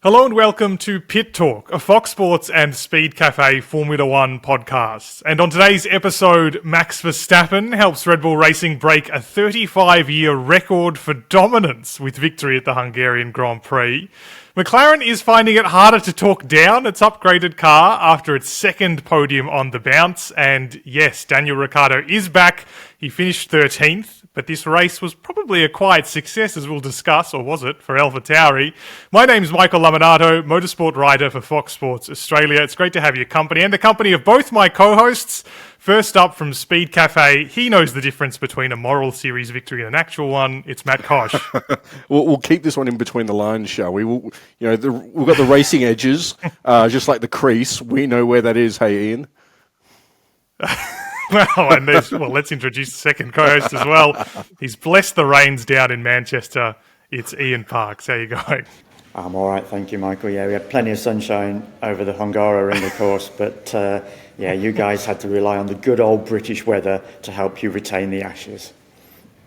Hello and welcome to Pit Talk, a Fox Sports and Speed Cafe Formula One podcast. And on today's episode, Max Verstappen helps Red Bull Racing break a 35-year record for dominance with victory at the Hungarian Grand Prix. McLaren is finding it harder to talk down its upgraded car after its second podium on the bounce. And yes, Daniel Ricciardo is back. He finished 13th, but this race was probably a quiet success, as we'll discuss, or was it, for AlphaTauri. My name's Michael Laminato, motorsport writer for Fox Sports Australia. It's great to have your company and the company of both my co-hosts. First up from Speed Cafe, he knows the difference between a moral series victory and an actual one. It's Matt Kosh. We'll keep this one in between the lines, shall we? We've got the racing edges, just like the crease. We know where that is. Hey, Ian. Let's introduce the second co-host as well. He's blessed the rains down in Manchester. It's Ian Parks. How you going? I'm all right, thank you, Michael. Yeah, we had plenty of sunshine over the Hungaroring, of course, but you guys had to rely on the good old British weather to help you retain the ashes.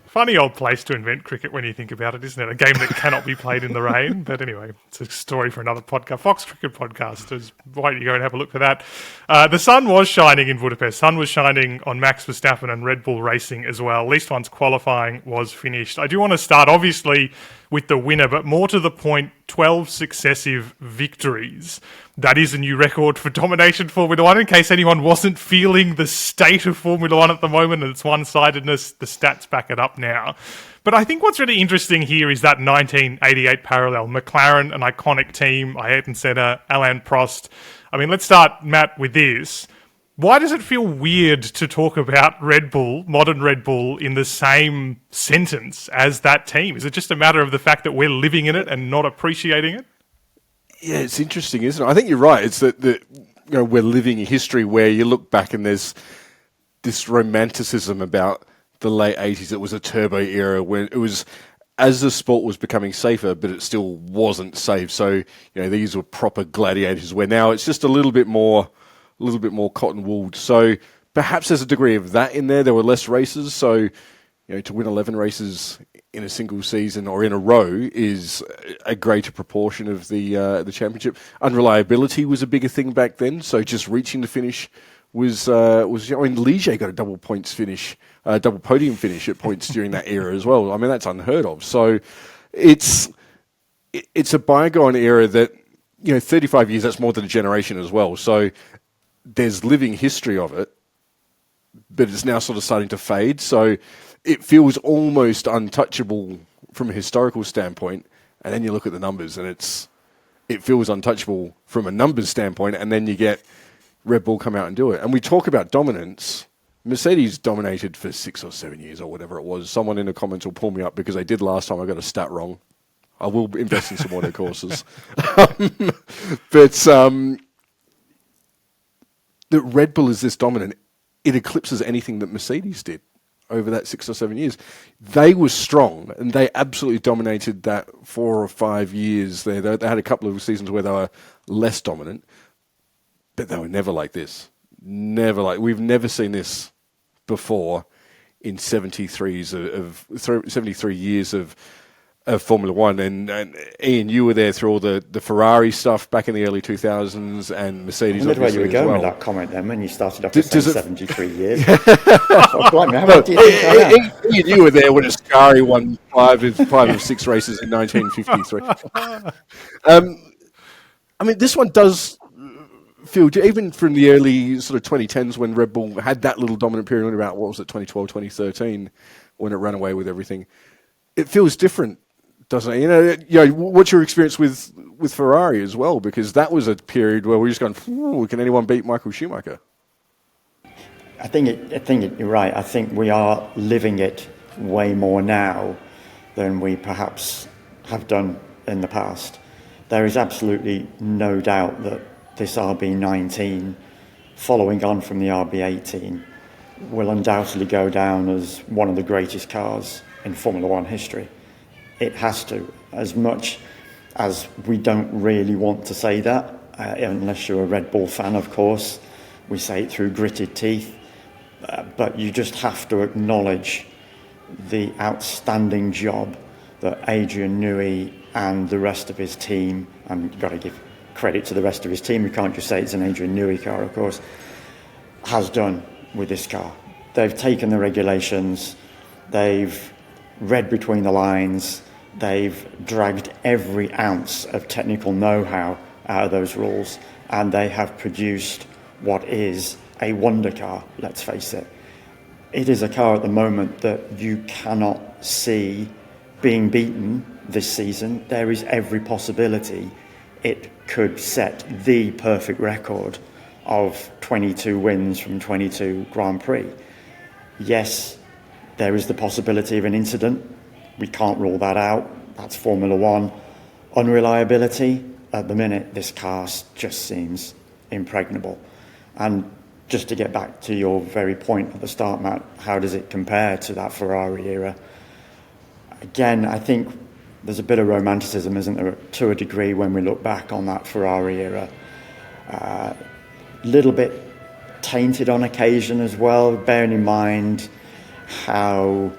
Funny old place to invent cricket when you think about it, isn't it? A game that cannot be played in the rain. But anyway, it's a story for another podcast. Fox Cricket Podcast. Why don't you go and have a look for that? The sun was shining in Budapest. Sun was shining on Max Verstappen and Red Bull Racing as well. At least once qualifying was finished. I do want to start, obviously, with the winner, but more to the point, 12 successive victories. That is a new record for domination Formula One. In case anyone wasn't feeling the state of Formula One at the moment and its one-sidedness, the stats back it up now. But I think what's really interesting here is that 1988 parallel. McLaren, an iconic team, Aitken Senna, Alain Prost. I mean, let's start, Matt, with this. Why does it feel weird to talk about Red Bull, modern Red Bull, in the same sentence as that team? Is it just a matter of the fact that we're living in it and not appreciating it? Yeah, it's interesting, isn't it? I think you're right. It's that we're living in history where you look back and there's this romanticism about the late 80s. It was a turbo era when it was, as the sport was becoming safer, but it still wasn't safe. So, these were proper gladiators where now it's just a little bit more cotton wooled. So perhaps there's a degree of that in there. There were less races. So, to win 11 races in a single season or in a row is a greater proportion of the championship. Unreliability was a bigger thing back then. So just reaching the finish was Ligier got a double podium finish at points during that era as well. I mean, that's unheard of. So it's a bygone era that, 35 years, that's more than a generation as well. So there's living history of it, but it's now sort of starting to fade. So it feels almost untouchable from a historical standpoint. And then you look at the numbers and it feels untouchable from a numbers standpoint. And then you get Red Bull come out and do it. And we talk about dominance. Mercedes dominated for 6 or 7 years or whatever it was. Someone in the comments will pull me up because they did last time. I got a stat wrong. I will invest in some auto courses. But that Red Bull is this dominant, it eclipses anything that Mercedes did over that 6 or 7 years. They were strong, and they absolutely dominated that 4 or 5 years. They had a couple of seasons where they were less dominant, but they were never like this. We've never seen this before in 73 years of Formula One. And Ian, you were there through all the Ferrari stuff back in the early 2000s and Mercedes. I wondered where you were going with that comment then when you started off with 73 years. How about do you think I am? Ian, you were there when Ascari won five of 6 races in 1953. I mean, this one does feel, even from the early sort of 2010s when Red Bull had that little dominant period about, 2012, 2013, when it ran away with everything. It feels different, doesn't it? What's your experience with Ferrari as well? Because that was a period where we're just going, can anyone beat Michael Schumacher? I think you're right. I think we are living it way more now than we perhaps have done in the past. There is absolutely no doubt that this RB19, following on from the RB18, will undoubtedly go down as one of the greatest cars in Formula One history. It has to, as much as we don't really want to say that, unless you're a Red Bull fan, of course. We say it through gritted teeth, but you just have to acknowledge the outstanding job that Adrian Newey and the rest of his team, and you've got to give credit to the rest of his team, we can't just say it's an Adrian Newey car, of course, has done with this car. They've taken the regulations, they've read between the lines, they've dragged every ounce of technical know-how out of those rules, and they have produced what is a wonder car, let's face it. It is a car at the moment that you cannot see being beaten this season. There is every possibility it could set the perfect record of 22 wins from 22 Grand Prix. Yes, there is the possibility of an incident. We can't rule that out. That's Formula One. Unreliability, at the minute, this car just seems impregnable. And just to get back to your very point at the start, Matt, how does it compare to that Ferrari era? Again, I think there's a bit of romanticism, isn't there, to a degree when we look back on that Ferrari era. Little bit tainted on occasion as well, bearing in mind how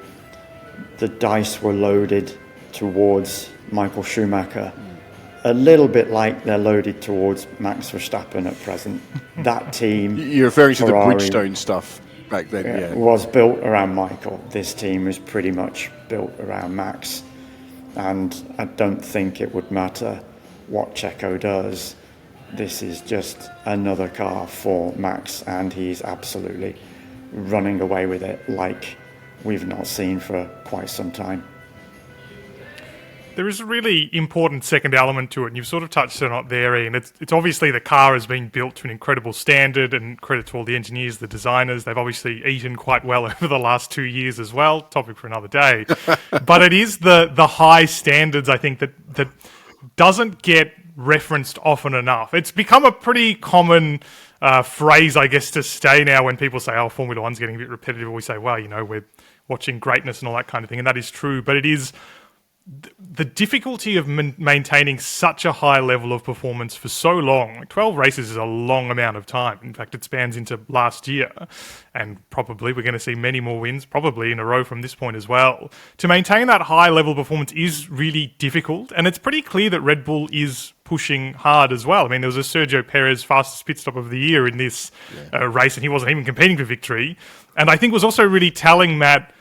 the dice were loaded towards Michael Schumacher. A little bit like they're loaded towards Max Verstappen at present. That team... You're referring to Ferrari, the Bridgestone stuff back then, yeah. Was built around Michael. This team was pretty much built around Max. And I don't think it would matter what Checo does. This is just another car for Max, and he's absolutely running away with it like we've not seen for quite some time. There is a really important second element to it, and you've sort of touched on it there, Ian. It's obviously the car has been built to an incredible standard, and credit to all the engineers, the designers. They've obviously eaten quite well over the last 2 years as well. Topic for another day. But it is the high standards, I think, that doesn't get referenced often enough. It's become a pretty common phrase, I guess, to say now when people say, oh, Formula One's getting a bit repetitive. We say, well, we're watching greatness and all that kind of thing, and that is true. But it is... the difficulty of maintaining such a high level of performance for so long, like 12 races is a long amount of time. In fact, it spans into last year, and probably we're going to see many more wins, probably in a row from this point as well. To maintain that high level of performance is really difficult, and it's pretty clear that Red Bull is pushing hard as well. I mean, there was a Sergio Perez fastest pit stop of the year in this race, and he wasn't even competing for victory. And I think was also really telling, Matt,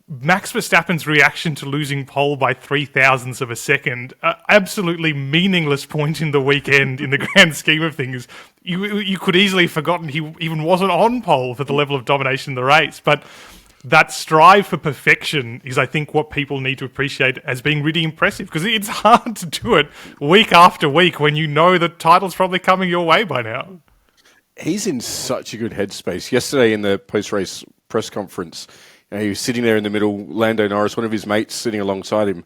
Max Verstappen's reaction to losing pole by 0.003 of a second, absolutely meaningless point in the weekend in the grand scheme of things. You could easily have forgotten he even wasn't on pole for the level of domination in the race. But that strive for perfection is, I think, what people need to appreciate as being really impressive, because it's hard to do it week after week when you know the title's probably coming your way by now. He's in such a good headspace. Yesterday in the post-race press conference, he was sitting there in the middle, Lando Norris, one of his mates, sitting alongside him,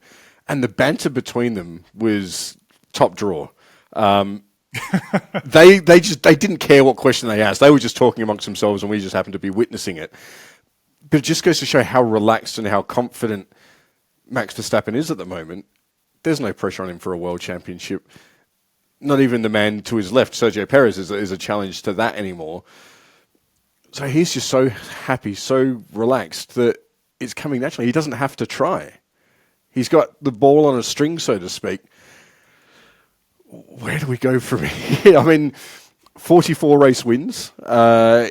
and the banter between them was top draw. They didn't care what question they asked. They were just talking amongst themselves, and we just happened to be witnessing it. But it just goes to show how relaxed and how confident Max Verstappen is at the moment. There's no pressure on him for a world championship. Not even the man to his left, Sergio Perez, is a challenge to that anymore. So he's just so happy, so relaxed that it's coming naturally. He doesn't have to try. He's got the ball on a string, so to speak. Where do we go from here? I mean, 44 race wins.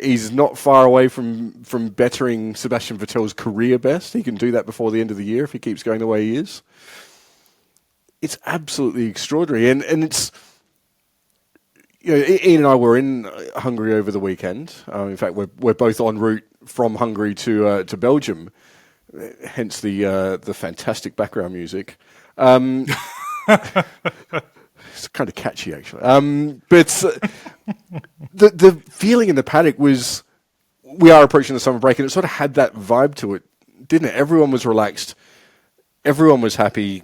He's not far away from bettering Sebastian Vettel's career best. He can do that before the end of the year if he keeps going the way he is. It's absolutely extraordinary. And it's... Ian and I were in Hungary over the weekend. In fact, we're both en route from Hungary to Belgium, hence the fantastic background music. It's kind of catchy, actually. But the feeling in the paddock was we are approaching the summer break, and it sort of had that vibe to it, didn't it? Everyone was relaxed. Everyone was happy.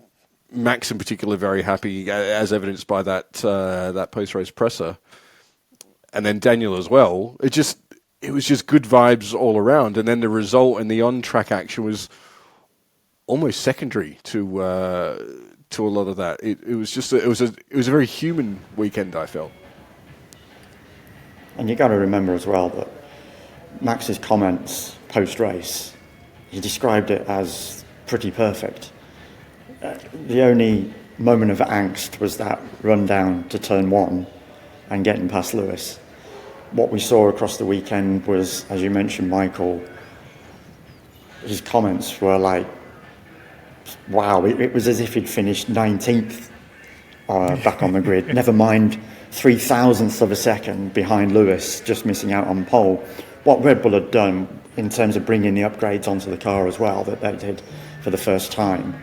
Max in particular very happy, as evidenced by that post-race presser, and then Daniel as well. It was just good vibes all around, and then the result and the on-track action was almost secondary to a lot of that. It was a very human weekend, I felt. And you got to remember as well that Max's comments post-race, he described it as pretty perfect. The only moment of angst was that run down to turn one and getting past Lewis. What we saw across the weekend was, as you mentioned, Michael, his comments were like, wow, it was as if he'd finished 19th back on the grid. Never mind 3,000ths of a second behind Lewis, just missing out on pole. What Red Bull had done in terms of bringing the upgrades onto the car as well, that they did for the first time,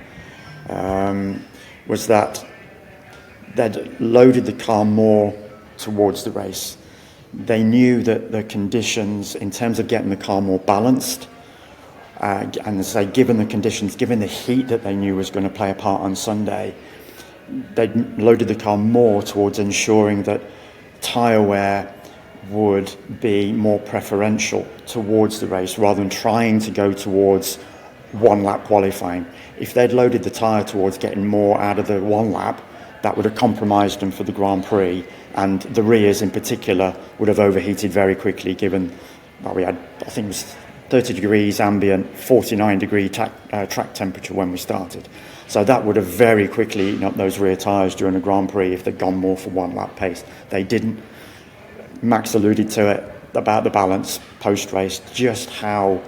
was that they'd loaded the car more towards the race. They knew that the conditions, in terms of getting the car more balanced, and say, given the conditions, given the heat that they knew was going to play a part on Sunday, they loaded the car more towards ensuring that tyre wear would be more preferential towards the race rather than trying to go towards one lap qualifying. If they'd loaded the tyre towards getting more out of the one lap, that would have compromised them for the Grand Prix, and the rears in particular would have overheated very quickly, given we had, I think it was 30 degrees ambient, 49 degree track temperature when we started. So that would have very quickly eaten up those rear tyres during the Grand Prix if they'd gone more for one lap pace. They didn't. Max alluded to it about the balance post-race, just how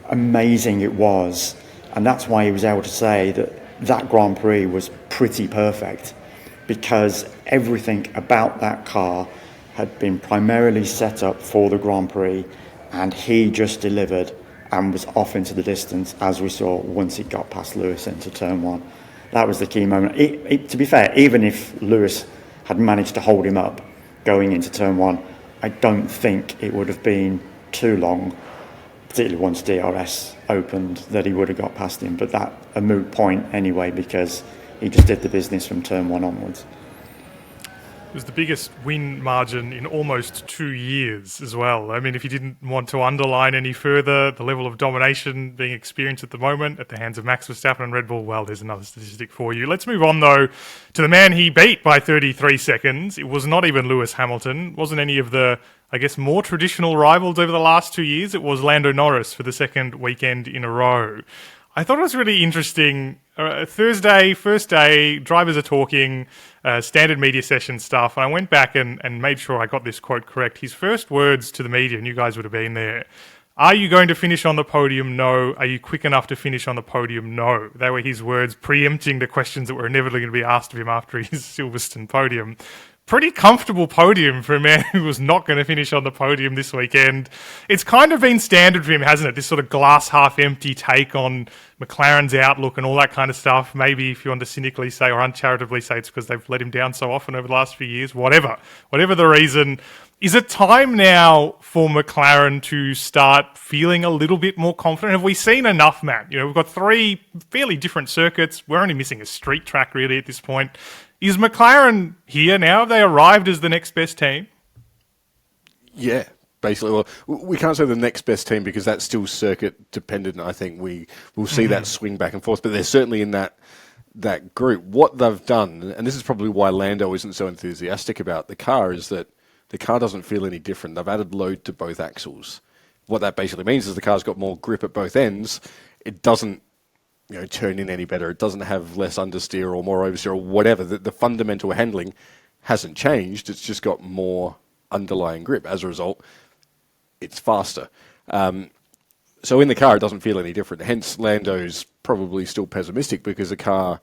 amazing it was. And that's why he was able to say that Grand Prix was pretty perfect, because everything about that car had been primarily set up for the Grand Prix, and he just delivered and was off into the distance, as we saw once he got past Lewis into turn one. That was the key moment. To be fair, even if Lewis had managed to hold him up going into turn one, I don't think it would have been too long, particularly once DRS opened, that he would have got past him. But that a moot point anyway, because he just did the business from turn one onwards. It was the biggest win margin in almost 2 years as well. I mean, if you didn't want to underline any further the level of domination being experienced at the moment at the hands of Max Verstappen and Red Bull, well, there's another statistic for you. Let's move on, though, to the man he beat by 33 seconds. It was not even Lewis Hamilton. It wasn't any of the, I guess, more traditional rivals over the last 2 years. It was Lando Norris for the second weekend in a row. I thought it was really interesting. Thursday, first day, drivers are talking, standard media session stuff. And I went back and made sure I got this quote correct. His first words to the media, and you guys would have been there: "Are you going to finish on the podium? No. Are you quick enough to finish on the podium? No." They were his words, preempting the questions that were inevitably going to be asked of him after his Silverstone podium. Pretty comfortable podium for a man who was not going to finish on the podium this weekend. It's kind of been standard for him, hasn't it? This sort of glass half empty take on McLaren's outlook and all that kind of stuff. Maybe if you want to cynically say or uncharitably say it's because they've let him down so often over the last few years. Whatever the reason. Is it time now for McLaren to start feeling a little bit more confident? Have we seen enough, Matt? We've got 3 fairly different circuits. We're only missing a street track really at this point. Is McLaren here now? Have they arrived as the next best team? Yeah, basically. Well, we can't say the next best team because that's still circuit dependent. I think we'll see that swing back and forth, but they're certainly in that group. What they've done, and this is probably why Lando isn't so enthusiastic about the car, is that the car doesn't feel any different. They've added load to both axles. What that basically means is the car's got more grip at both ends. It doesn't turn in any better. It doesn't have less understeer or more oversteer or whatever. The fundamental handling hasn't changed. It's just got more underlying grip. As a result, it's faster. So in the car, it doesn't feel any different. Hence, Lando's probably still pessimistic because the car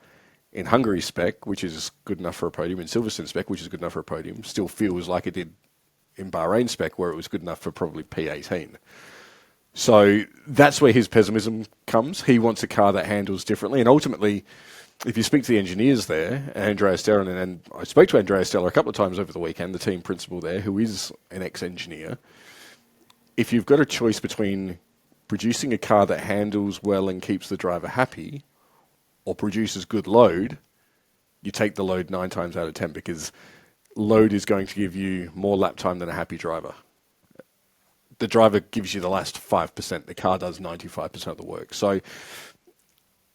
in Hungary spec, which is good enough for a podium, in Silverstone spec, which is good enough for a podium, still feels like it did in Bahrain spec, where it was good enough for probably P18. So that's where his pessimism comes. He wants a car that handles differently. And ultimately, if you speak to the engineers there, Andrea Stella, and I spoke to Andrea Stella a couple of times over the weekend, the team principal there, who is an ex-engineer, if you've got a choice between producing a car that handles well and keeps the driver happy or produces good load, you take the load 9 times out of 10 because load is going to give you more lap time than a happy driver. The driver gives you the last 5%. The car does 95% of the work. So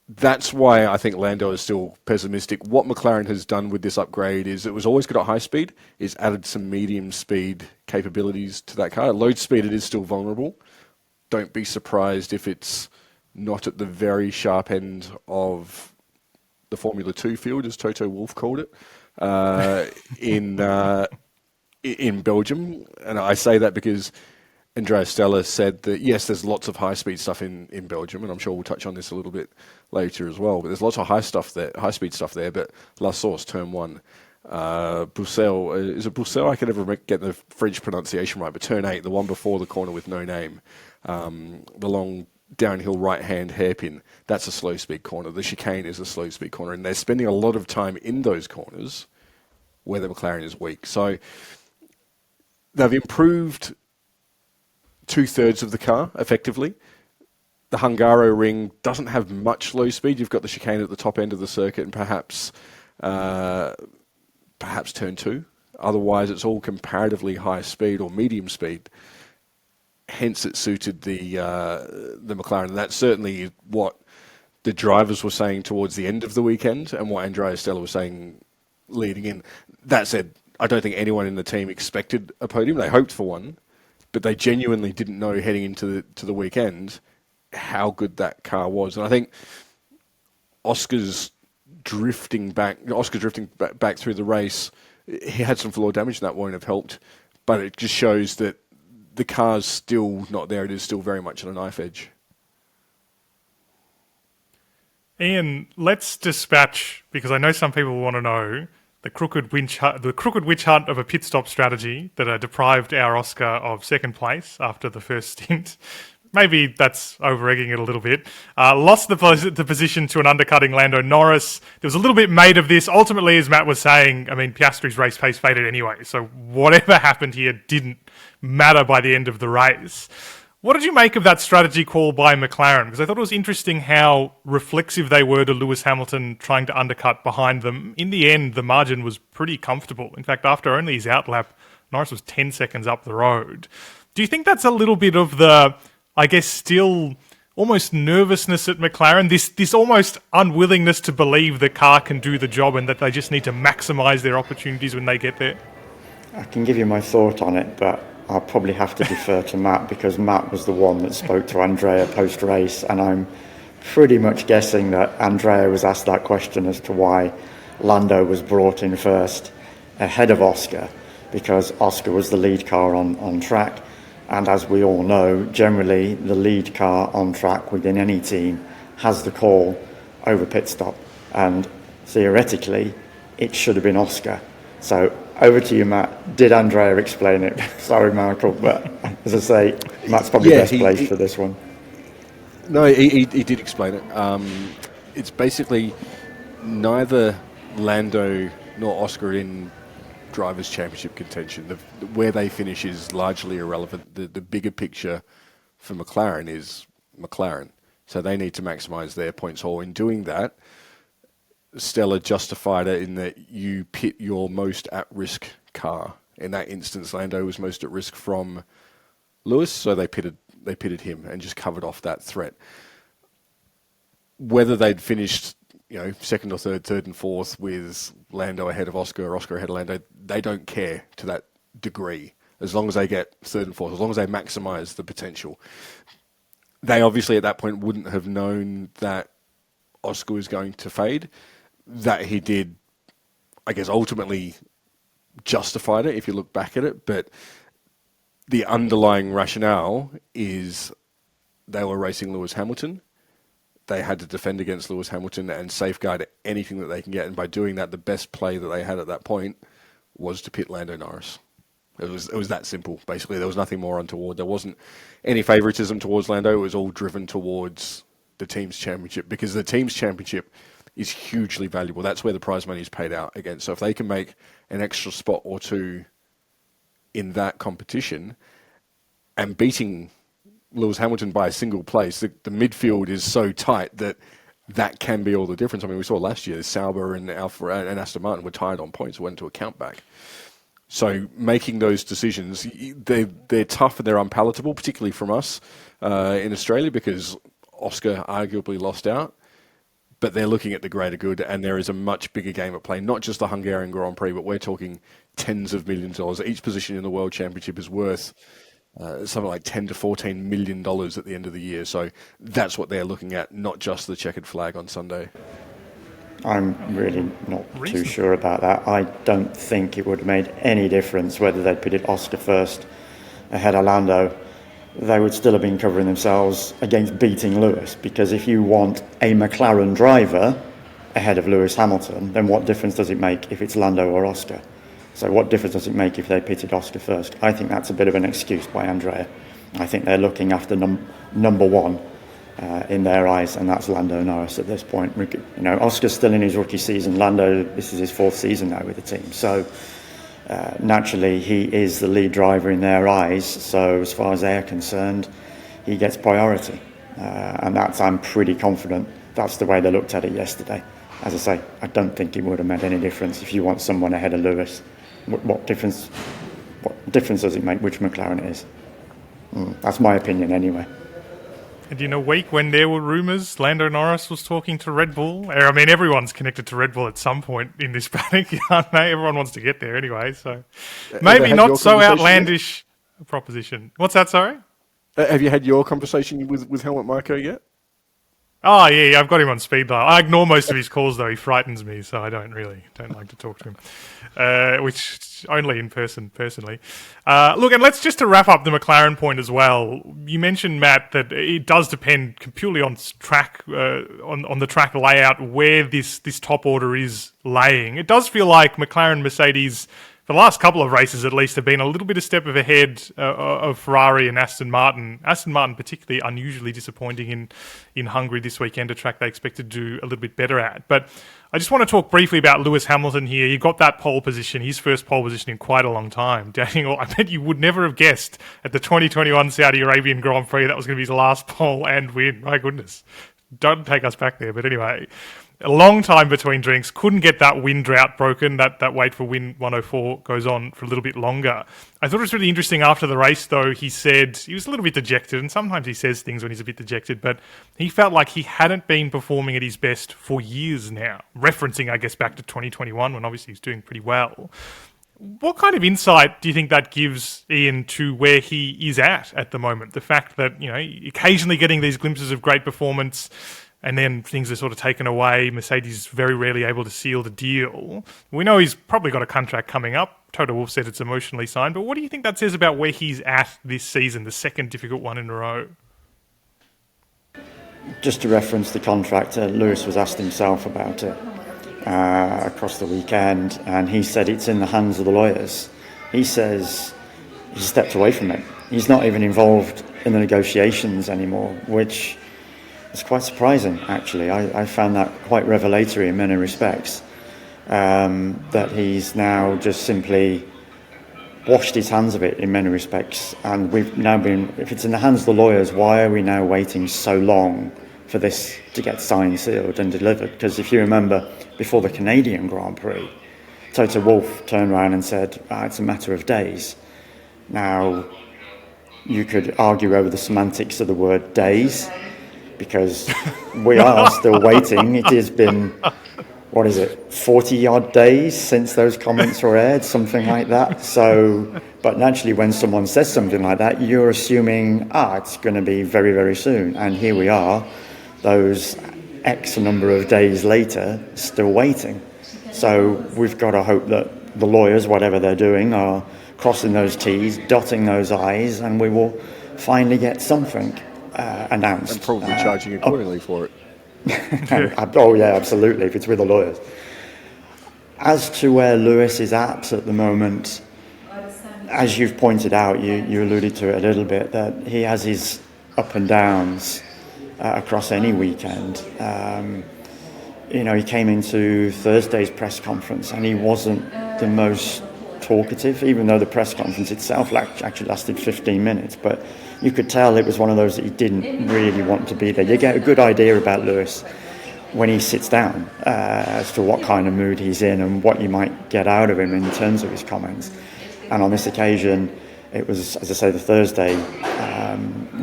that's why I think Lando is still pessimistic. What McLaren has done with this upgrade is it was always good at high speed. It's added some medium speed capabilities to that car. At load speed, it is still vulnerable. Don't be surprised if it's not at the very sharp end of the Formula 2 field, as Toto Wolff called it, in Belgium. And I say that because Andrea Stella said that, yes, there's lots of high-speed stuff in Belgium, and I'm sure we'll touch on this a little bit later as well, but there's lots of high-speed stuff there, but La Source, Turn 1, Bruxelles, is it Bruxelles? I can never get the French pronunciation right, but Turn 8, the one before the corner with no name, the long downhill right-hand hairpin, that's a slow-speed corner. The chicane is a slow-speed corner, and they're spending a lot of time in those corners where the McLaren is weak. So they've improved 2/3 of the car, effectively. The Hungaroring doesn't have much low speed. You've got the chicane at the top end of the circuit and perhaps Turn 2. Otherwise, it's all comparatively high speed or medium speed. Hence, it suited the McLaren. And that's certainly what the drivers were saying towards the end of the weekend and what Andrea Stella was saying leading in. That said, I don't think anyone in the team expected a podium. They hoped for one, but they genuinely didn't know heading into the weekend how good that car was. And I think Oscar's drifting back through the race, he had some floor damage and that won't have helped, but it just shows that the car's still not there. It is still very much on a knife edge. Ian, let's dispatch, because I know some people want to know, the crooked witch hunt of a pit stop strategy that deprived our Oscar of second place after the first stint. Maybe that's over-egging it a little bit. Lost the position to an undercutting Lando Norris. There was a little bit made of this. Ultimately, as Matt was saying, I mean, Piastri's race pace faded anyway, so whatever happened here didn't matter by the end of the race. What did you make of that strategy call by McLaren? Because I thought it was interesting how reflexive they were to Lewis Hamilton trying to undercut behind them. In the end, the margin was pretty comfortable. In fact, after only his outlap, Norris was 10 seconds up the road. Do you think that's a little bit of the, I guess, still almost nervousness at McLaren? This almost unwillingness to believe the car can do the job and that they just need to maximise their opportunities when they get there? I can give you my thought on it, but I'll probably have to defer to Matt because Matt was the one that spoke to Andrea post-race, and I'm pretty much guessing that Andrea was asked that question as to why Lando was brought in first ahead of Oscar, because Oscar was the lead car on track, and as we all know, generally the lead car on track within any team has the call over pit stop, and theoretically it should have been Oscar. So over to you, Matt. Did Andrea explain it? Sorry, Michael, but as I say, Matt's probably best placed for this one. No, he did explain it. It's basically neither Lando nor Oscar in Drivers' Championship contention. Where they finish is largely irrelevant. The bigger picture for McLaren is McLaren. So they need to maximise their points haul. In doing that, Stella justified it in that you pit your most at-risk car. In that instance, Lando was most at risk from Lewis, so they pitted him and just covered off that threat. Whether they'd finished, second or third and fourth with Lando ahead of Oscar or Oscar ahead of Lando, they don't care to that degree. As long as they get third and fourth, as long as they maximise the potential. They obviously at that point wouldn't have known that Oscar was going to fade. That he did, I guess, ultimately justified it if you look back at it, but the underlying rationale is they were racing Lewis Hamilton. They had to defend against Lewis Hamilton and safeguard anything that they can get, and by doing that, the best play that they had at that point was to pit Lando Norris. It was that simple, basically. There was nothing more untoward. There wasn't any favouritism towards Lando. It was all driven towards the team's championship, because the team's championship is hugely valuable. That's where the prize money is paid out against. So if they can make an extra spot or two in that competition and beating Lewis Hamilton by a single place, the midfield is so tight that can be all the difference. I mean, we saw last year, Sauber and Aston Martin were tied on points, went to a countback. So making those decisions, they're tough and they're unpalatable, particularly from us in Australia, because Oscar arguably lost out. But they're looking at the greater good, and there is a much bigger game at play. Not just the Hungarian Grand Prix, but we're talking tens of millions of dollars. Each position in the World Championship is worth something like $10 to $14 million at the end of the year. So that's what they're looking at, not just the checkered flag on Sunday. I'm really not too Reasonable. sure about that. I don't think it would have made any difference whether they'd pitted Oscar first ahead of Lando. They would still have been covering themselves against beating Lewis, because if you want a McLaren driver ahead of Lewis Hamilton, then what difference does it make if it's Lando or Oscar? So what difference does it make if they pitted Oscar first? I think that's a bit of an excuse by Andrea. I think they're looking after number one in their eyes, and that's Lando Norris at this point. Oscar's still in his rookie season. Lando, this is his 4th season now with the team. So naturally, he is the lead driver in their eyes. So as far as they're concerned, he gets priority. And I'm pretty confident that's the way they looked at it yesterday. As I say, I don't think it would have made any difference if you want someone ahead of Lewis. What difference does it make which McLaren it is? That's my opinion anyway. And in a week when there were rumours Lando Norris was talking to Red Bull, I mean, everyone's connected to Red Bull at some point in this paddock, aren't they? Everyone wants to get there anyway, so maybe not so outlandish a proposition. What's that, sorry? Have you had your conversation with Helmut Marko yet? Oh, yeah, I've got him on speed dial. I ignore most of his calls, though. He frightens me, so I don't like to talk to him, which only in person, personally. Look, and let's just to wrap up the McLaren point as well. You mentioned, Matt, that it does depend purely on track, on the track layout where this top order is laying. It does feel like McLaren, Mercedes, for the last couple of races at least, have been a little bit a step ahead of Ferrari and Aston Martin. Aston Martin particularly unusually disappointing in Hungary this weekend, a track they expected to do a little bit better at. But I just want to talk briefly about Lewis Hamilton here. He got that pole position, his first pole position in quite a long time. Daniel, I bet you would never have guessed at the 2021 Saudi Arabian Grand Prix that was going to be his last pole and win. My goodness. Don't take us back there. But anyway, a long time between drinks, couldn't get that win drought broken. That wait for win 104 goes on for a little bit longer. I thought it was really interesting after the race, though. He said he was a little bit dejected, and sometimes he says things when he's a bit dejected, but he felt like he hadn't been performing at his best for years now, referencing, I guess, back to 2021 when obviously he was doing pretty well. What kind of insight do you think that gives Ian to where he is at the moment? The fact that, occasionally getting these glimpses of great performance and then things are sort of taken away. Mercedes very rarely able to seal the deal. We know he's probably got a contract coming up. Toto Wolff said it's emotionally signed. But what do you think that says about where he's at this season, the second difficult one in a row? Just to reference the contract, Lewis was asked himself about it across the weekend, and he said it's in the hands of the lawyers. He says he stepped away from it. He's not even involved in the negotiations anymore, which is quite surprising, actually. I found that quite revelatory in many respects, that he's now just simply washed his hands of it in many respects. And we've now been, if it's in the hands of the lawyers, why are we now waiting so long for this to get signed, sealed and delivered? Because if you remember, before the Canadian Grand Prix, Toto Wolff turned around and said, it's a matter of days. Now, you could argue over the semantics of the word days, because we are still waiting. It has been, 40-odd days since those comments were aired, something like that. So, but naturally, when someone says something like that, you're assuming, it's going to be very, very soon. And here we are, those X number of days later, still waiting. So we've got to hope that the lawyers, whatever they're doing, are crossing those T's, dotting those I's, and we will finally get something announced. And probably charging accordingly for it. Oh yeah, absolutely, if it's with the lawyers. As to where Lewis is at the moment, as you've pointed out, you alluded to it a little bit, that he has his up and downs across any weekend. He came into Thursday's press conference and he wasn't the most talkative, even though the press conference itself actually lasted 15 minutes, but you could tell it was one of those that he didn't really want to be there. You get a good idea about Lewis when he sits down as to what kind of mood he's in and what you might get out of him in terms of his comments. And on this occasion, it was, as I say, the Thursday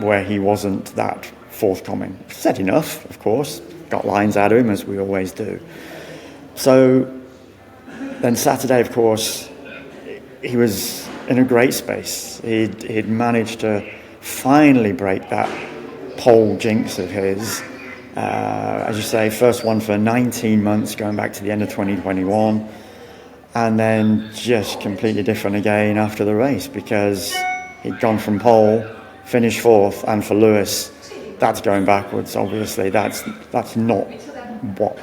where he wasn't that forthcoming. Said enough, of course, got lines out of him, as we always do. So then Saturday, of course, he was in a great space. He'd managed to finally break that pole jinx of his As you say, first one for 19 months, going back to the end of 2021. And then just completely different again after the race, because he'd gone from pole, finished fourth, and for Lewis, that's going backwards, obviously. That's not what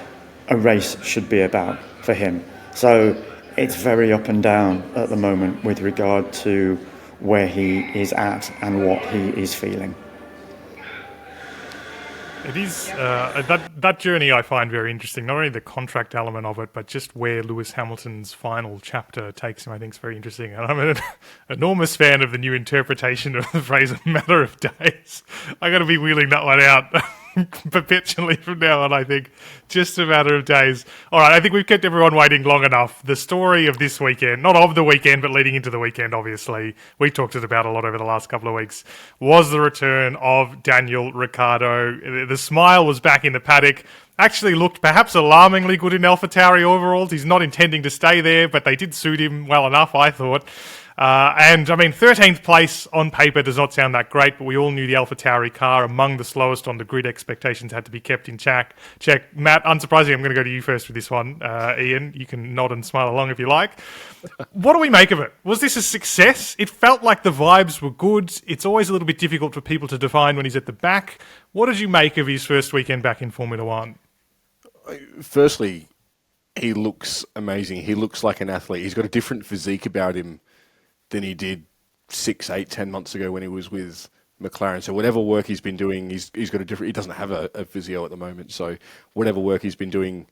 a race should be about for him. So it's very up and down at the moment with regard to where he is at and what he is feeling. It is that journey I find very interesting. Not only the contract element of it, but just where Lewis Hamilton's final chapter takes him. I think is very interesting, and I'm an enormous fan of the new interpretation of the phrase "a matter of days." I got to be wheeling that one out perpetually from now on. I think just a matter of days. All right, I think we've kept everyone waiting long enough. The story of this weekend, not of the weekend, but leading into the weekend, obviously, we talked about a lot over the last couple of weeks, was the return of Daniel Ricciardo. The smile was back in the paddock. Actually looked perhaps alarmingly good in AlphaTauri overalls. He's not intending to stay there, but they did suit him well enough, I thought. And I mean, 13th place on paper does not sound that great, but we all knew the AlphaTauri car, among the slowest on the grid, expectations had to be kept in check. Matt, unsurprisingly, I'm going to go to you first with this one. Ian, you can nod and smile along if you like. What do we make of it? Was this a success? It felt like the vibes were good. It's always a little bit difficult for people to define when he's at the back. What did you make of his first weekend back in Formula One? Firstly, he looks amazing. He looks like an athlete. He's got a different physique about him than he did 6, 8, 10 months ago when he was with McLaren. So whatever work he's been doing, he's got a different. He doesn't have a physio at the moment. So whatever work he's been doing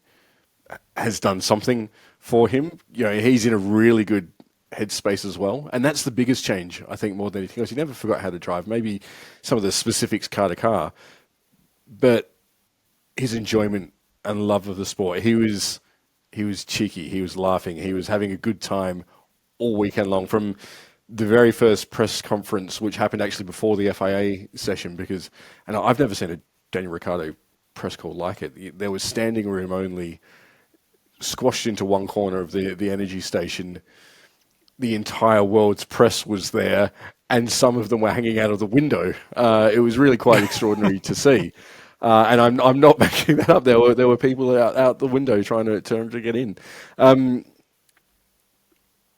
has done something for him. You know, he's in a really good headspace as well, and that's the biggest change, I think, more than anything else. He never forgot how to drive. Maybe some of the specifics car to car, but his enjoyment and love of the sport. He was cheeky. He was laughing. He was having a good time all weekend long, from the very first press conference, which happened actually before the FIA session, and I've never seen a Daniel Ricciardo press call like it. There was standing room only, squashed into one corner of the energy station. The entire world's press was there, and some of them were hanging out of the window. It was really quite extraordinary to see. And I'm not making that up. There were people out the window trying to get in.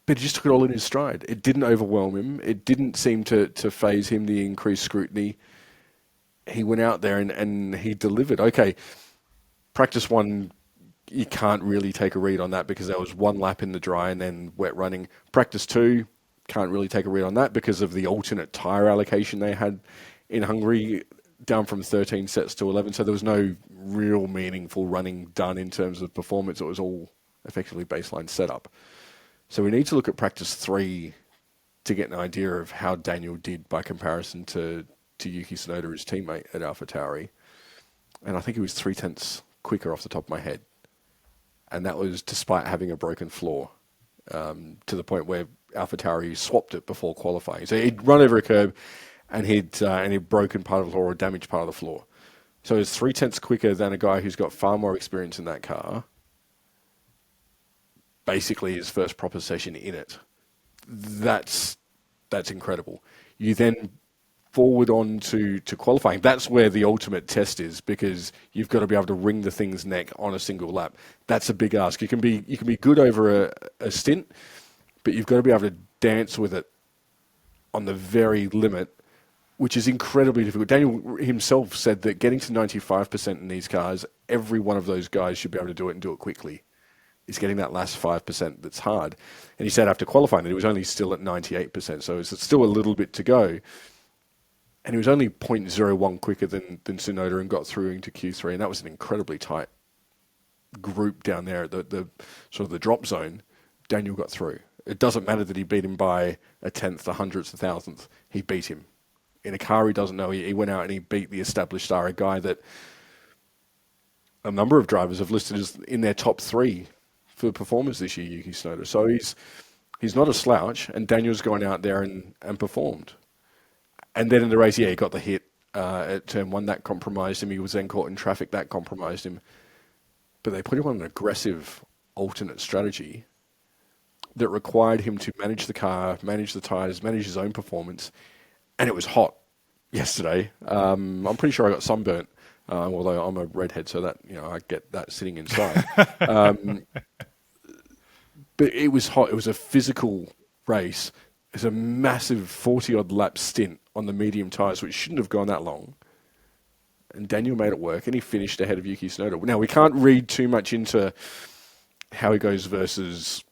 But he just took it all in his stride. It didn't overwhelm him. It didn't seem to faze him, the increased scrutiny. He went out there and he delivered. Okay, practice one, you can't really take a read on that because there was one lap in the dry and then wet running. Practice two, can't really take a read on that because of the alternate tyre allocation they had in Hungary, down from 13 sets to 11. So there was no real meaningful running done in terms of performance. It was all effectively baseline setup. So we need to look at practice 3 to get an idea of how Daniel did by comparison to Yuki Tsunoda, his teammate at AlphaTauri. And I think he was 0.3 quicker off the top of my head. And that was despite having a broken floor, to the point where AlphaTauri swapped it before qualifying. So he'd run over a curb and he'd broken part of the floor or damaged part of the floor. So it's 0.3 quicker than a guy who's got far more experience in that car. Basically his first proper session in it. That's incredible. You then forward on to qualifying. That's where the ultimate test is, because you've got to be able to wring the thing's neck on a single lap. That's a big ask. You can be good over a stint, but you've got to be able to dance with it on the very limit, which is incredibly difficult. Daniel himself said that getting to 95% in these cars, every one of those guys should be able to do it and do it quickly. It's getting that last 5% that's hard. And he said after qualifying that he was only still at 98%, so it's still a little bit to go. And he was only 0.01 quicker than Tsunoda and got through into Q3, and that was an incredibly tight group down there at the sort of the drop zone. Daniel got through. It doesn't matter that he beat him by a tenth, a hundredth, a thousandth. He beat him. In a car he doesn't know, he went out and he beat the established star, a guy that a number of drivers have listed as in their top 3 for performers this year, Yuki Tsunoda. So he's not a slouch, and Daniel's gone out there and performed. And then in the race, he got the hit at turn 1. That compromised him. He was then caught in traffic. That compromised him. But they put him on an aggressive alternate strategy that required him to manage the car, manage the tyres, manage his own performance. And it was hot yesterday. I'm pretty sure I got sunburnt although I'm a redhead, so that I get that sitting inside. But it was hot. It was a physical race. It was a massive 40-odd lap stint on the medium tyres, which shouldn't have gone that long. And Daniel made it work, and he finished ahead of Yuki Tsunoda. Now, we can't read too much into how he goes versus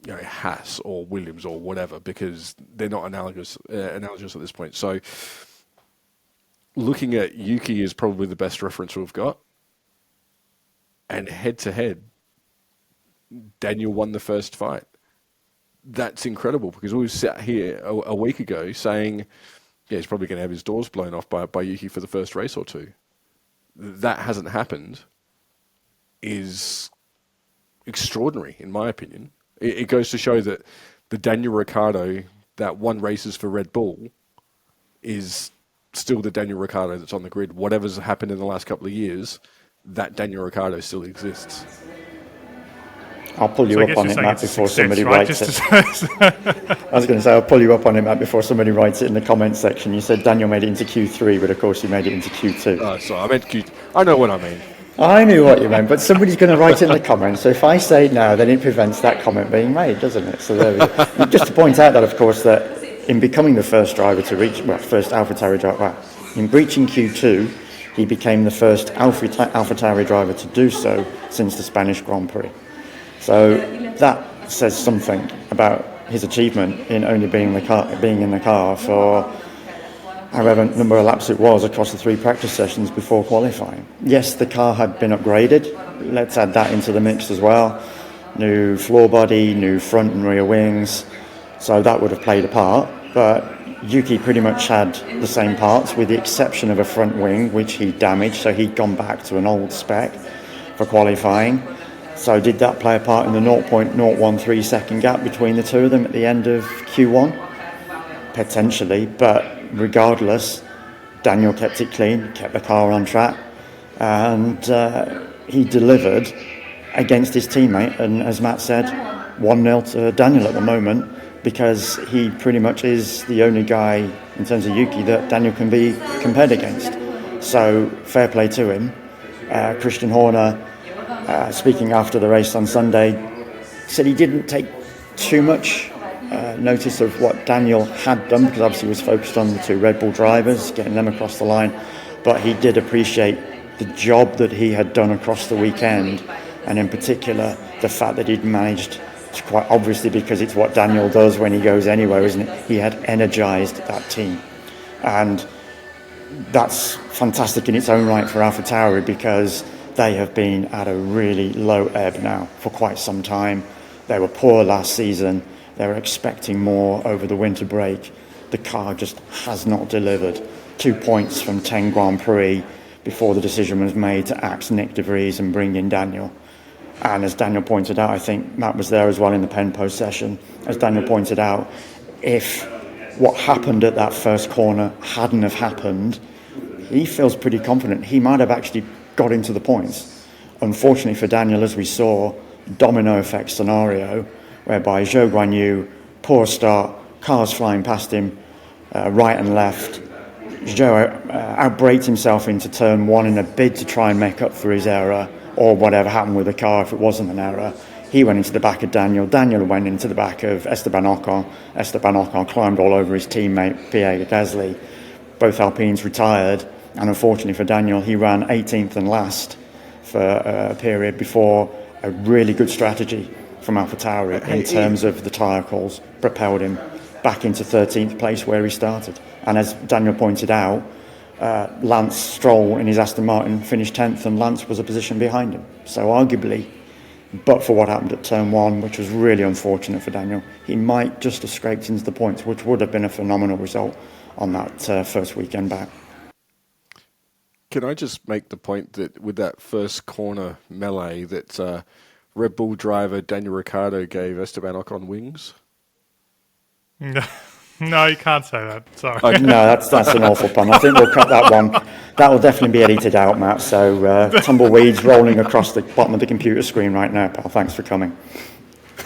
Haas or Williams or whatever, because they're not analogous at this point. So looking at Yuki is probably the best reference we've got. And head-to-head, Daniel won the first fight. That's incredible, because we sat here a week ago saying, he's probably going to have his doors blown off by Yuki for the first race or two. That hasn't happened is extraordinary, in my opinion. It goes to show that the Daniel Ricciardo that won races for Red Bull is still the Daniel Ricciardo that's on the grid. Whatever's happened in the last couple of years, that Daniel Ricciardo still exists. I'll pull you up on it, Matt, before somebody writes it. I was going to say, I'll pull you up on it, Matt, before somebody writes it in the comments section. You said Daniel made it into Q3, but of course he made it into Q2. Oh, sorry, I meant Q2. I know what I mean. I knew what you meant, but somebody's going to write it in the comments. So if I say it now, then it prevents that comment being made, doesn't it? So there we go. Just to point out that, of course, that in becoming the first driver to reach, first AlphaTauri driver, in breaching Q2, he became the first AlphaTauri driver to do so since the Spanish Grand Prix. So that says something about his achievement in only being in the car for however number of laps it was across the 3 practice sessions before qualifying. Yes, the car had been upgraded. Let's add that into the mix as well. New floor body, new front and rear wings. So that would have played a part. But Yuki pretty much had the same parts, with the exception of a front wing, which he damaged. So he'd gone back to an old spec for qualifying. So did that play a part in the 0.013 second gap between the two of them at the end of Q1? Potentially, but regardless, Daniel kept it clean, kept the car on track, and he delivered against his teammate. And as Matt said, 1-0 to Daniel at the moment, because he pretty much is the only guy in terms of Yuki that Daniel can be compared against. So fair play to him. Christian Horner, speaking after the race on Sunday, said he didn't take too much notice of what Daniel had done, because obviously he was focused on the 2 Red Bull drivers, getting them across the line, but he did appreciate the job that he had done across the weekend, and in particular the fact that he'd managed to, quite obviously because it's what Daniel does when he goes anywhere, isn't it? He had energised that team, and that's fantastic in its own right for AlphaTauri, because they have been at a really low ebb now for quite some time. They were poor last season. They were expecting more over the winter break. The car just has not delivered. 2 points from 10 Grand Prix before the decision was made to axe Nick De Vries and bring in Daniel. And as Daniel pointed out, I think Matt was there as well in the pen post session. As Daniel pointed out, if what happened at that first corner hadn't have happened, he feels pretty confident he might have actually got into the points. Unfortunately for Daniel, as we saw, domino effect scenario, whereby Zhou Guanyu, poor start, cars flying past him, right and left. Zhou outbraked himself into turn 1 in a bid to try and make up for his error, or whatever happened with the car if it wasn't an error. He went into the back of Daniel. Daniel went into the back of Esteban Ocon. Esteban Ocon climbed all over his teammate, Pierre Gasly. Both Alpines retired, and unfortunately for Daniel, he ran 18th and last for a period before a really good strategy from AlphaTauri in terms of the tyre calls propelled him back into 13th place where he started. And as Daniel pointed out, Lance Stroll in his Aston Martin finished 10th, and Lance was a position behind him. So arguably, but for what happened at turn 1, which was really unfortunate for Daniel, he might just have scraped into the points, which would have been a phenomenal result on that first weekend back. Can I just make the point that with that first corner melee that Red Bull driver Daniel Ricciardo gave Esteban Ocon wings? No, you can't say that. Sorry. No, that's an awful pun. I think we'll cut that one. That will definitely be edited out, Matt. So tumbleweeds rolling across the bottom of the computer screen right now, pal. Thanks for coming.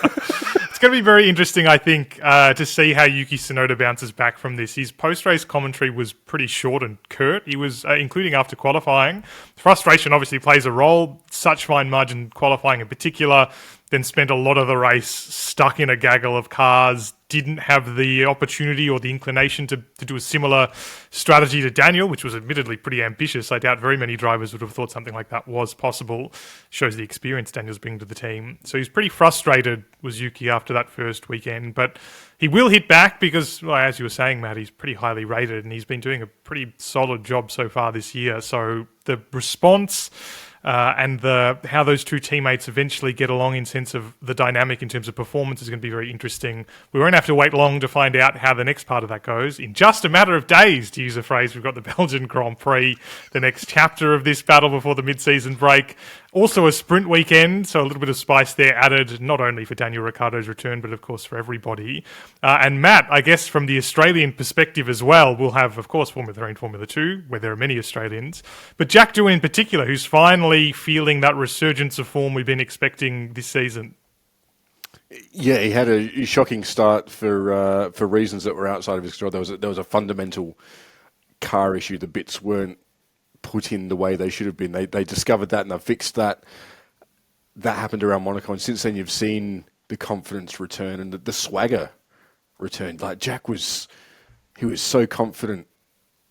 It's going to be very interesting, I think, to see how Yuki Tsunoda bounces back from this. His post-race commentary was pretty short and curt. He was, including after qualifying. Frustration obviously plays a role. Such fine margin qualifying in particular. Then spent a lot of the race stuck in a gaggle of cars, didn't have the opportunity or the inclination to do a similar strategy to Daniel, which was admittedly pretty ambitious. I doubt very many drivers would have thought something like that was possible. Shows the experience Daniel's bringing to the team. So he's pretty frustrated, was Yuki, after that first weekend. But he will hit back because, well, as you were saying, Matt, he's pretty highly rated and he's been doing a pretty solid job so far this year. So the response... and how those two teammates eventually get along in sense of the dynamic in terms of performance is going to be very interesting. We won't have to wait long to find out how the next part of that goes. In just a matter of days, to use a phrase, we've got the Belgian Grand Prix, the next chapter of this battle before the mid-season break. Also a sprint weekend, so a little bit of spice there added, not only for Daniel Ricciardo's return, but of course for everybody. And Matt, I guess from the Australian perspective as well, we'll have, of course, Formula 3 and Formula 2, where there are many Australians. But Jack Doohan in particular, who's finally feeling that resurgence of form we've been expecting this season. Yeah, he had a shocking start for reasons that were outside of his control. There was a fundamental car issue. The bits weren't put in the way they should have been. They discovered that and they fixed that. That happened around Monaco, and since then you've seen the confidence return and the swagger return. Like Jack was so confident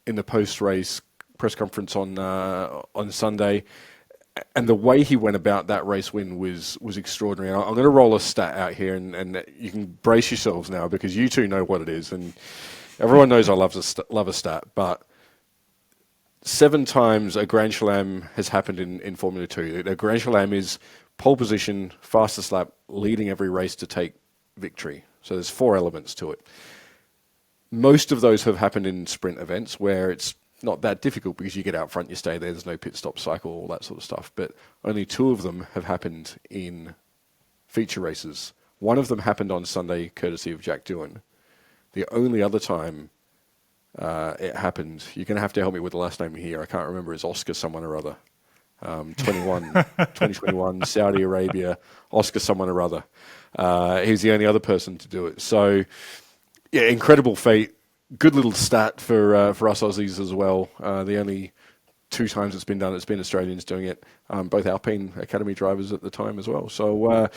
in the post-race press conference on Sunday, and the way he went about that race win was extraordinary. I'm going to roll a stat out here, and you can brace yourselves now because you two know what it is, and everyone knows I love a stat, but 7 times a Grand Slam has happened in Formula 2. A Grand Slam is pole position, fastest lap, leading every race to take victory. So there's 4 elements to it. Most of those have happened in sprint events where it's not that difficult because you get out front, you stay there, there's no pit stop cycle, all that sort of stuff. But only 2 of them have happened in feature races. One of them happened on Sunday, courtesy of Jack Doohan. The only other time it happened, you're going to have to help me with the last name here. I can't remember. It's Oscar someone or other. 2021, Saudi Arabia, Oscar someone or other. He's the only other person to do it. So, yeah, incredible feat. Good little stat for us Aussies as well. The only 2 times it's been done, it's been Australians doing it. Both Alpine Academy drivers at the time as well. So,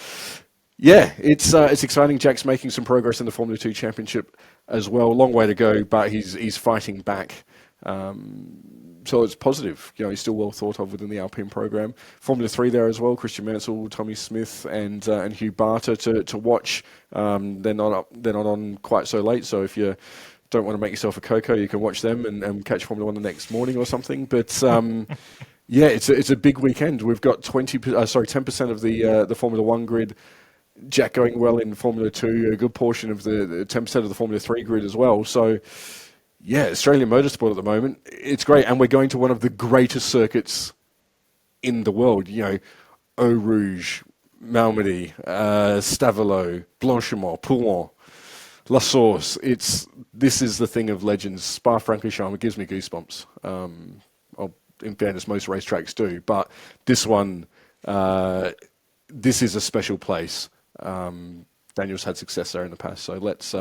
yeah, it's exciting. Jack's making some progress in the Formula 2 Championship as well. Long way to go, but he's fighting back. So it's positive. You know, he's still well thought of within the Alpine program. Formula 3 there as well. Christian Mansell, Tommy Smith, and Hugh Barter to watch. They're not on quite so late. So if you don't want to make yourself a cocoa, you can watch them and catch Formula 1 the next morning or something. But yeah, it's a big weekend. We've got 10% of the Formula 1 grid. Jack going well in Formula 2, a good portion of the 10% of the Formula 3 grid as well. So, yeah, Australian motorsport at the moment, it's great. And we're going to one of the greatest circuits in the world. You know, Eau Rouge, Malmedy, Stavelot, Blanchimont, Poulan, La Source. This is the thing of legends. Spa-Francorchamps, it gives me goosebumps. In fairness, most racetracks do. But this one, this is a special place. Daniel's had success there in the past, so let's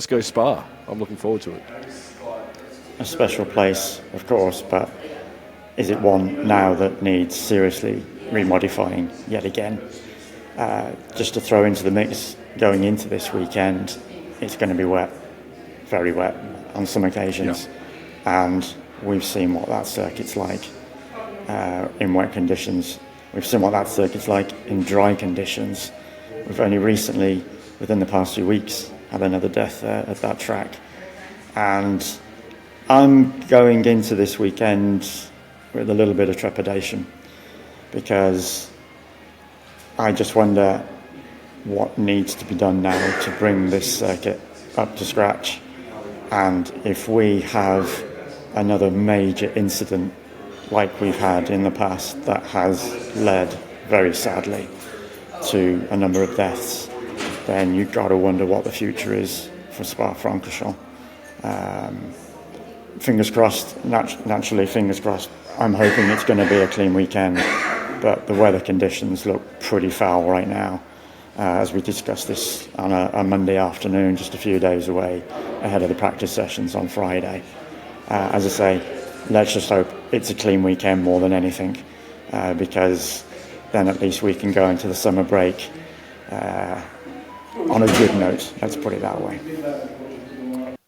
go Spa. I'm looking forward to it. A special place, of course, but is it one now that needs seriously remodifying yet again? Just to throw into the mix, going into this weekend, it's going to be wet, very wet on some occasions, and we've seen what that circuit's like in wet conditions. We've seen what that circuit's like in dry conditions. We've only recently, within the past few weeks, had another death at that track. And I'm going into this weekend with a little bit of trepidation because I just wonder what needs to be done now to bring this circuit up to scratch. And if we have another major incident like we've had in the past that has led, very sadly, to a number of deaths, then you've got to wonder what the future is for Spa-Francorchamps. Fingers crossed, naturally, fingers crossed. I'm hoping it's going to be a clean weekend, but the weather conditions look pretty foul right now. as we discussed this on a Monday afternoon, just a few days away ahead of the practice sessions on Friday. As I say, let's just hope it's a clean weekend more than anything, because then at least we can go into the summer break on a good note, let's put it that way.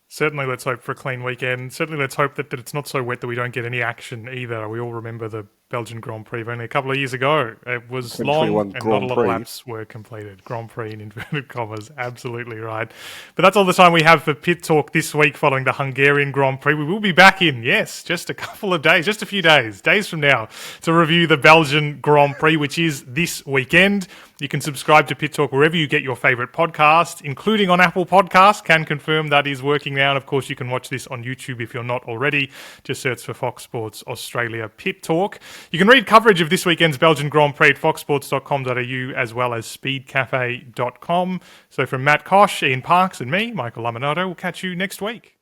Certainly, let's hope for a clean weekend. Certainly, let's hope that it's not so wet that we don't get any action either. We all remember the Belgian Grand Prix only a couple of years ago. It was long and not a lot of laps were completed. Grand Prix in inverted commas, absolutely right. But that's all the time we have for Pit Talk this week following the Hungarian Grand Prix. We will be back in, yes, just a couple of days, just a few days from now, to review the Belgian Grand Prix, which is this weekend. You can subscribe to Pit Talk wherever you get your favourite podcast, including on Apple Podcasts. Can confirm that is working now. And of course, you can watch this on YouTube if you're not already. Just search for Fox Sports Australia Pit Talk. You can read coverage of this weekend's Belgian Grand Prix at foxsports.com.au as well as speedcafe.com. So from Matt Kosh, Ian Parks and me, Michael Laminato, we'll catch you next week.